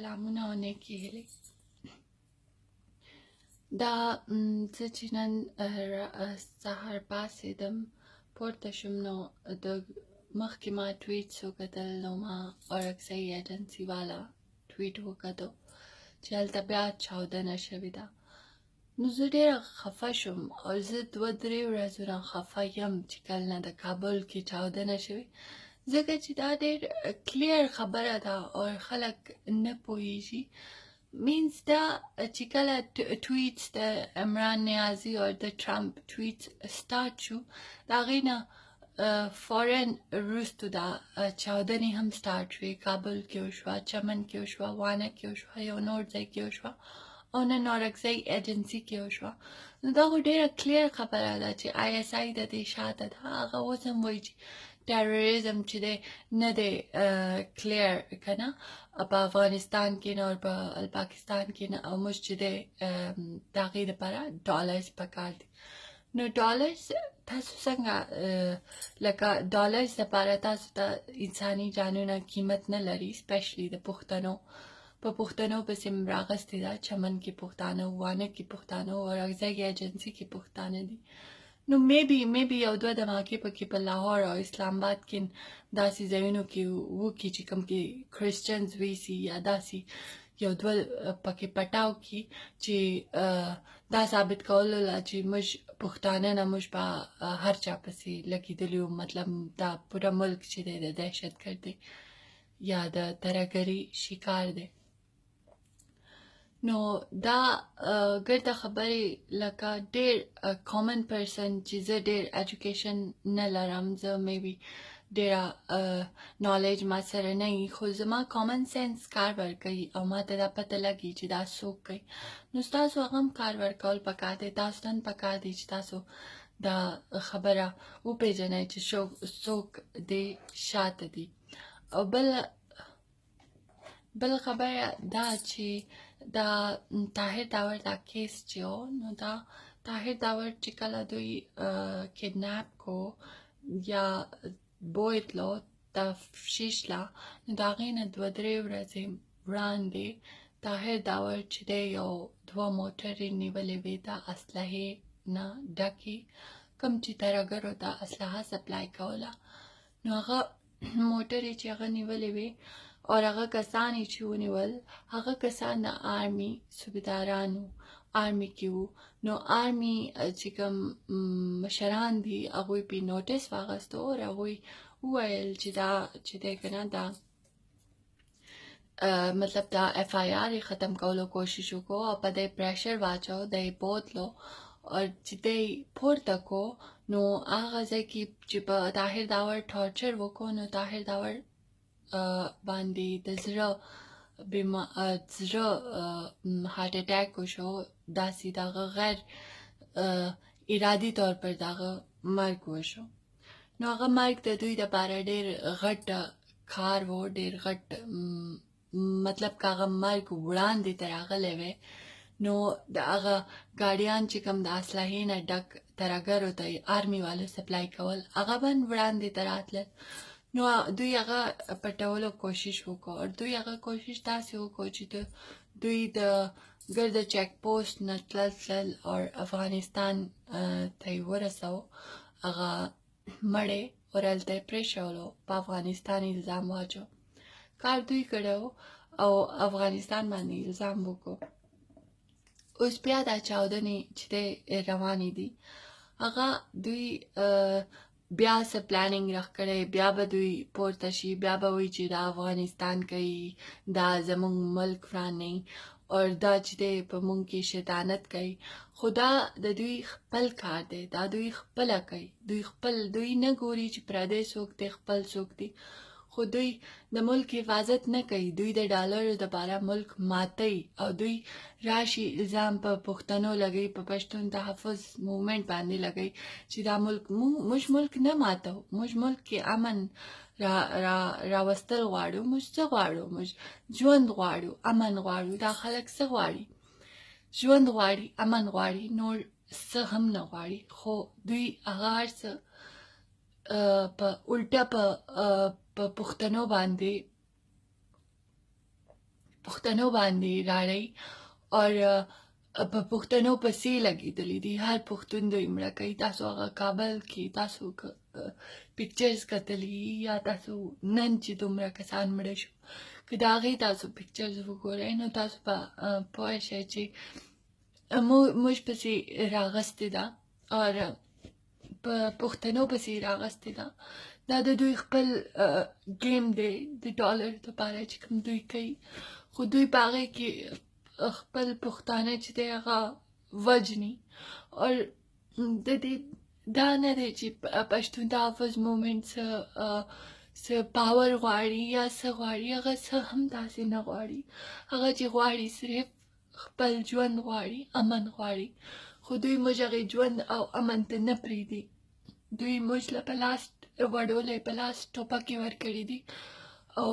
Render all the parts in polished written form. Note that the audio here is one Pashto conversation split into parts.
سلامونه او نیکې هیلې. دا زه چې نن سهار پاڅېدم پورته شوم نو د مخکې ما ټویټس وکتل نو ما اورکزۍ ایجنسي والا ټویټ وکتو چې هلته بیا چاودنه شوې ده. نو زه ډېره خفه شوم او زه 2-3 ورځو نه خفه یم چې کله نه د کابل کې چاودنه شوې، ځکه چې دا ډېر کلیر خبره ده او خلک نه پوهېږي. مینس دا چې کله ټویټس د عمران نیازي او د ټرمپ ټویټس سټارټ شو، د هغې نه فورن وروستو دا چاودنې هم سټارټ شوې. کابل کې وشوه، چمن کې وشوه، وانه کې وشوه، یو نور ځای کې وشوه او نن اورکزۍ ایجنسي کې وشوه. نو دا خو ډېره کلیر خبره ده چې ISI د دې شاته ده. هغه اوس هم وایي چې ټیرریزم چې دی نه دی کلیر که نه په افغانستان کې نه او په پاکستان کې نه، او موږ چې دی د هغې دپاره ډالرز پکار دي. نو ډالرز تاسو څنګه لکه ډالرز دپاره تاسو ته انساني جانونه قیمت نه لري، سپیشلی د پښتنو په پښتنو پسې م راغستې ده. چمن کې پښتانه، وانه کې پښتانه، اورکزۍ ایجنسي کې پښتانه دي. نو میبي یو دوه دماکې پکې په لاهور او اسلام آباد کې داسې ځایونو کې وکړي چې کوم کې کرسچنز ویسي یا داسې یو دوه پکې پټاو کړي چې دا ثابت کولو لا چې موږ پښتانه نه موږ په هر چا پسې لګېدلي یو. مطلب دا پوره ملک چې دی د دهشتګردۍ یا د ترهګرۍ شکار دی. نو دا ګرده خبرې لکه ډېر کامن پرسن چې زه ډېر ایجوکیشن نه لرم، زه میبي ډېره نالج ما سره نه وي، خو زما کامن سینس کار ورکوي او ما ته دا پته لګي چې دا څوک کوي. نو ستاسو هغه هم کار ورکول پکار دی. تاسو ته هم پکار دی چې تاسو دا خبره وپېژنئ چې څوک دې شاته دي. او بل خبره دا چې دا طاهر داور دا کیس چې و، نو دا طاهر داور چې کله دوی کډناپ کو یا بوتلو تفتیش لا، نو د هغې نه 2-3 ورځې وړاندې طاهر داور چې دی یو 2 موټرې نیولې وې د اسلحې نه ډکې، کوم چې ترهګرو ته اسلحه سپلای کوله. نو هغه موټرې چې هغه نیولې وې او هغه کسان یې چې ونیول، هغه کسان د آرمي صوبیدارانو آرمي کې وو. نو آرمي چې کوم مشران دي هغوی پې نوټس واخیستو او هغوی وویل چې دا چې دی که نه دا مطلب دا FIR یې ختم کولو کوشش وکړو او په دی پریشر واچو، دی بوتلو او چې دی پورته کو. نو هغه ځای کې چې په طاهر داور ټارچر وکړو، نو طاهر داور باندې د زړه هارټ اټیک وشو، داسې دغه غیر ارادي طور پر دغه مرګ وشو. نو هغه مرګ د دوی دپاره ډېر غټ کار و، ډېر غټ مطلب که هغه مرګ وړاندې ته راغلی وی، نو د هغه ګاډیان چې کوم د اسلحې نه ډک ترهګرو ته آرمي والو سپلای کول، هغه به وړاندې ته راتلل. نو دوی هغه پټولو کوشش وکړو او دوی هغه کوشش داسې وکړو چې دوی د ګرده چیک پوسټ نه تلل او افغانستان ته یې ورسو. هغه مړی اور هلته یې پرېښولو، په افغانستان الزام واچو. کار دوی کړی او افغانستان باندې الزام وکړو. اوس بیا دا چاودنې چې دی روانې دي، هغه دوی بیا څه پلانینګ راکړی، بیا به دوی پورته شي، بیا به وایي چې دا افغانستان کوي، دا زموږ ملک ورانوي او دا چې دی په موږ کې شیطانت کوي. خو دا د دوی خپل کار دی، دا دوی خپله کوي. دوی نه ګوري چې پردی څوک دی، خپل څوک دی. خو دوی د ملک حفاظت نه کوي، دوی د ډالرو دپاره ملک ماتوي او دوی راشي الزام په پښتنو لګوي، په پښتون تحفظ موومنټ باندې لګوي چې دا ملک موږ ملک نه ماتو، موږ ملک کې امن راوستل غواړو. موږ څه غواړو؟ موږ ژوند غواړو، امن غواړو. دا خلک څه غواړي؟ ژوند غواړي، امن غواړي، نور څه هم نه غواړي. خو دوی هغه هر څه په الټه په پښتنو باندې پښتنو باندې راړی اور په پښتنو پسې لګېدلې دي هر پښتون دوی مړه کوي تاسو هغه کابل کې تاسو پکچرز کتلی یا تاسو نن چې دومره کسان مړه شو که د هغې تاسو پکچرز وګورئ نو تاسو به پوه شئ چې موږ پسې راغستې ده اور په پښتنو پسې راغستې ده دا د دوی خپل ګیم دی د ډالر دپاره چې کوم دوی کوي خو دوی په هغې کې خپل پښتانه چې دی هغه وجني اور د دې دا نه دی چې پښتون تحفظ مومنټ څه پاور غواړي یا څه غواړي هغه څه هم داسې نه غواړي هغه چې غواړي صرف خپل ژوند غواړي امن غواړي خو دوی موږ هغې ژوند او امن ته نه پرېږدي دوی موږ له په لاس وړولی په لاس ټوپکې ورکړي دي او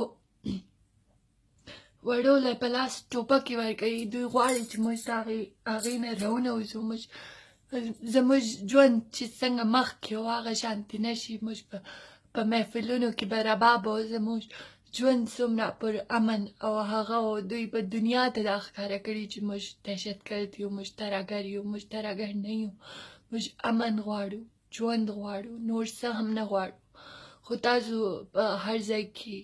وړولی په لاس ټوپکې ورکوي دوی غواړي چې موږ د هغې نه راونوځو زموږ ژوند چې څنګه مخکې و هغه شانتې نه شي موږ په محفلونو کې به رباب و زموږ ژوند څومره پر امن او هغه دوی په دنیا ته دا ښکاره کړي چې موږ دهشتګرد یو موږ ترهګر یو موږ ترهګر نه یو موږ امن غواړو ژوند غواړو نور څه هم نه غواړو خو تاسو په هر ځای کې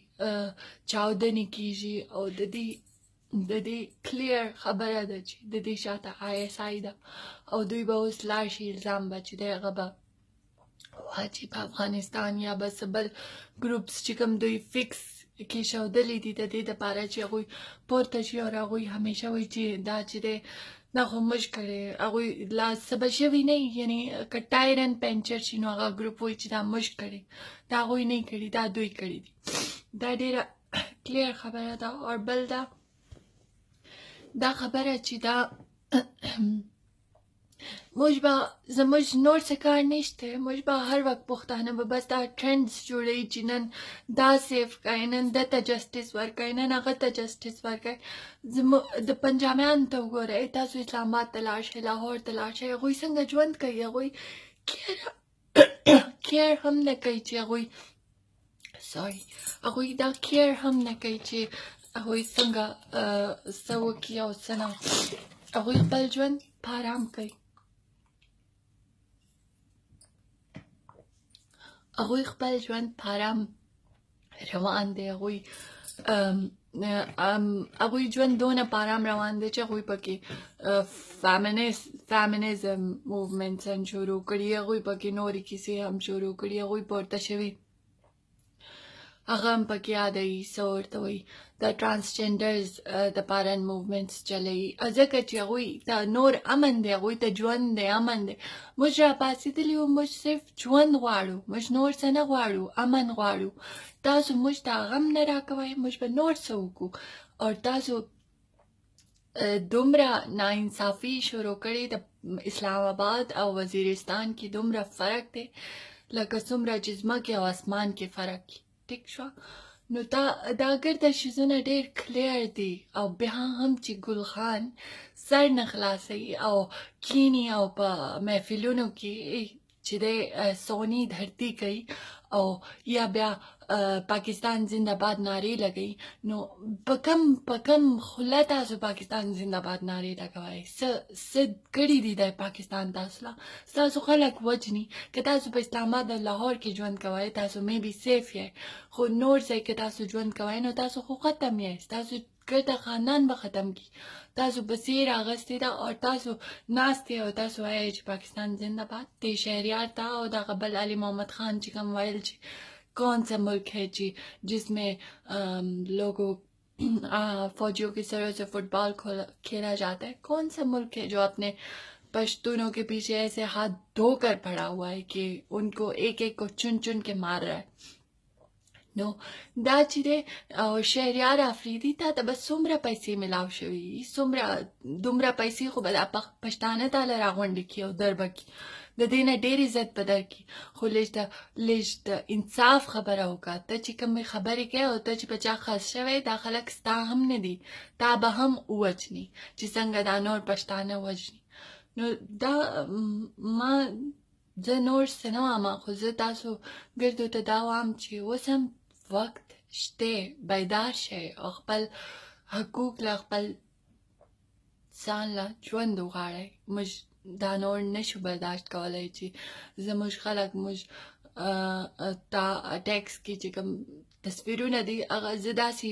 چاودنې کېږي او د دې کلیر خبره ده چې د دې شاته ISI ده او دوی به اوس لاړ شي الزام به چې دی هغه به واچي په افغانستان یا به څه بل ګروپس چې کوم دوی فکس کېښودلي دي د دې دپاره چې هغوی پورته شي او هغوی همیشه وایي چې دا چې دی دا خو موږ کړی هغوی لا څه به شوي نه یعنې که ټایرن پنچر شي نو هغه ګروپ وایي چې دا موږ کړی دا هغوی نه کړي دا دوی کړي دي دا ډېره کلیر خبره ده او بل دا خبره چې دا موږ به زموږ نور څه کار نشته موږ به هر وخت پښتانه به بس دا ټرنډس جوړوي چې نن دا سیف کوي نن دته جسټس ورکوي نن هغه ته جسټس ورکوي د پنجابیانو ته وګورئ تاسو اسلام آباد ته لاړ شئ لاهور ته لاړ شئ هغوی څنګه ژوند کوي هغوی کیر هم نه کوي چې هغوی دا کیر هم نه کوي چې هغوی څنګه څه وکړي او څه نه هغوی خپل ژوند په ارام کوي هغوی خپل ژوند په ارام روان دی هغوی ژوند دونه په ارام روان دی چې هغوی پکې فیمینزم موومنټس هم شروع کړي هغوی پکې نورې کیسې هم شروع کړي هغوی پورته شوي هغه هم پکې یادوي څه ورته وایي د ټرانسجنډرز دپاره موومنټس چلوي ځکه چې هغوی ته نور امن دی هغوی ته ژوند دی امن دی موږ راپاڅېدلي یو موږ صرف ژوند غواړو موږ نور څه نه غواړو امن غواړو تاسو موږ ته غم نه راکوئ موږ به نور څه وکړو او تاسو دومره ناانصافي شروع کړې د اسلام آباد او وزیرستان کې دومره فرق دی لکه څومره چې ځمکې او اسمان کې فرق ټیک شوه نو دا ګرده شیزونه ډېر کلیر دي او بیا هم چې ګل خان سر نه خلاصوي او کینی او په محفلونو کې چې دی سونی دھرتی کوي او یا بیا پاکستان زنده باد نارې لګوي نو په کم خوله تاسو پاکستان زنده باد نارې لګوئ څه کړي دي د پاکستان تاسو له ستاسو خلک وجني که تاسو په اسلام آباد او لاهور کې ژوند کوئ تاسو میبي سیف یې خو نور ځای کې تاسو ژوند کوئ نو تاسو خو ختم یاست تاسو ګرده خاندان به ختم کی تاسو پسې راغستې ده او تاسو ناست او تاسو وایئ چې پاکستان زنده باد دې شهریار ته او دغه بل علي محمد خان چې کوم ویل چې कौन सा मुल्क है जी जिसमें लोगों फौजियों की सरों से फुटबॉल खेला जाता है कौन सा मुल्क है जो अपने पश्तूनों के पीछे ऐसे हाथ धोकर पड़ा हुआ है कि उनको एक एक को चुन चुन के मार रहा है نو دا چې دی شهریار افریدي ته ته به څومره پیسې میلاو شوي دومره پیسې خو به دا پښتانه تاله راغونډې کړي او در به کړي د دې نه ډېر عزت به درکړي خو لږ د انصاف خبره وکړه ته چې کومې خبرې کوې او ته چې په چا خاص شوی دا خلک ستا هم نه دي تا به هم ووجني چې څنګه دا نور پښتانه وجني نو دا ما زه نور څه نه وایم خو زه تاسو ګردو ته دا وایم چې اوس هم وخت شته بیدار شئ او خپل حقوق له خپل ځان له ژوند وغواړئ. موږ دا نور نشو برداشت کولی چې زموږ خلک موږ تا ټیکس کې چې کوم تصویرونه دي هغه زه داسې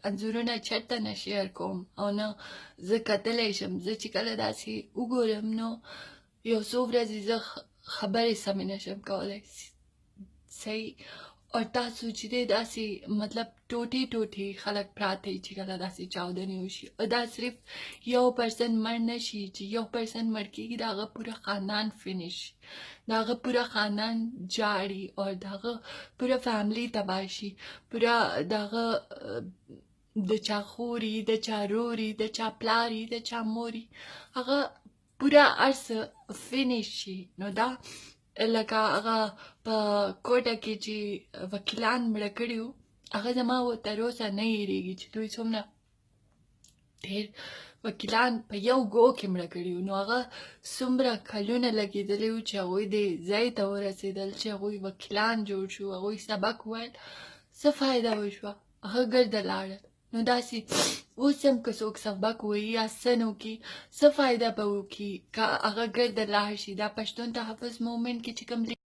انځورونه چېرته نه شیر کوم او نه زه کتلی شم. زه چې کله داسې وګورم نو یو څو ورځې زه خبرې سمې نشم کولی صحیح. اور تاسو چې دی داسې مطلب ټوټې ټوټې خلک پراته چې کله داسې چاودنې وشي او دا صرف یو پرسن مړ نه شي چې یو پرسن مړ کېږي د هغه پوره خاندان فنش شي د هغه پوره خاندان جاړي او د هغه پوره فیملی تباه شي پوره د هغه د چا خوري د چا روري د چا پلاري د چا موري هغه پوره هر څه فنش شي. نو دا لکه هغه په کوټه کې چې وکیلان مړه کړي وو هغه زما تر اوسه نه هېرېږي چې دوی څومره ډېر وکیلان په یو ګو کې مړه کړي وو. نو هغه څومره کلونه لګېدلي وو چې هغوی دې ځای ته ورسېدل چې هغوی وکیلان جوړ شو هغوی سبق وویل څه فایده وشوه هغه ګرده لاړل. نو داسې اوس هم که څوک سبق ووایي یا څه نه وکړي څه فایده به وکړي که هغه ګرده لاړ شي. دا پښتون تحفظ مومنټ کې چې کوم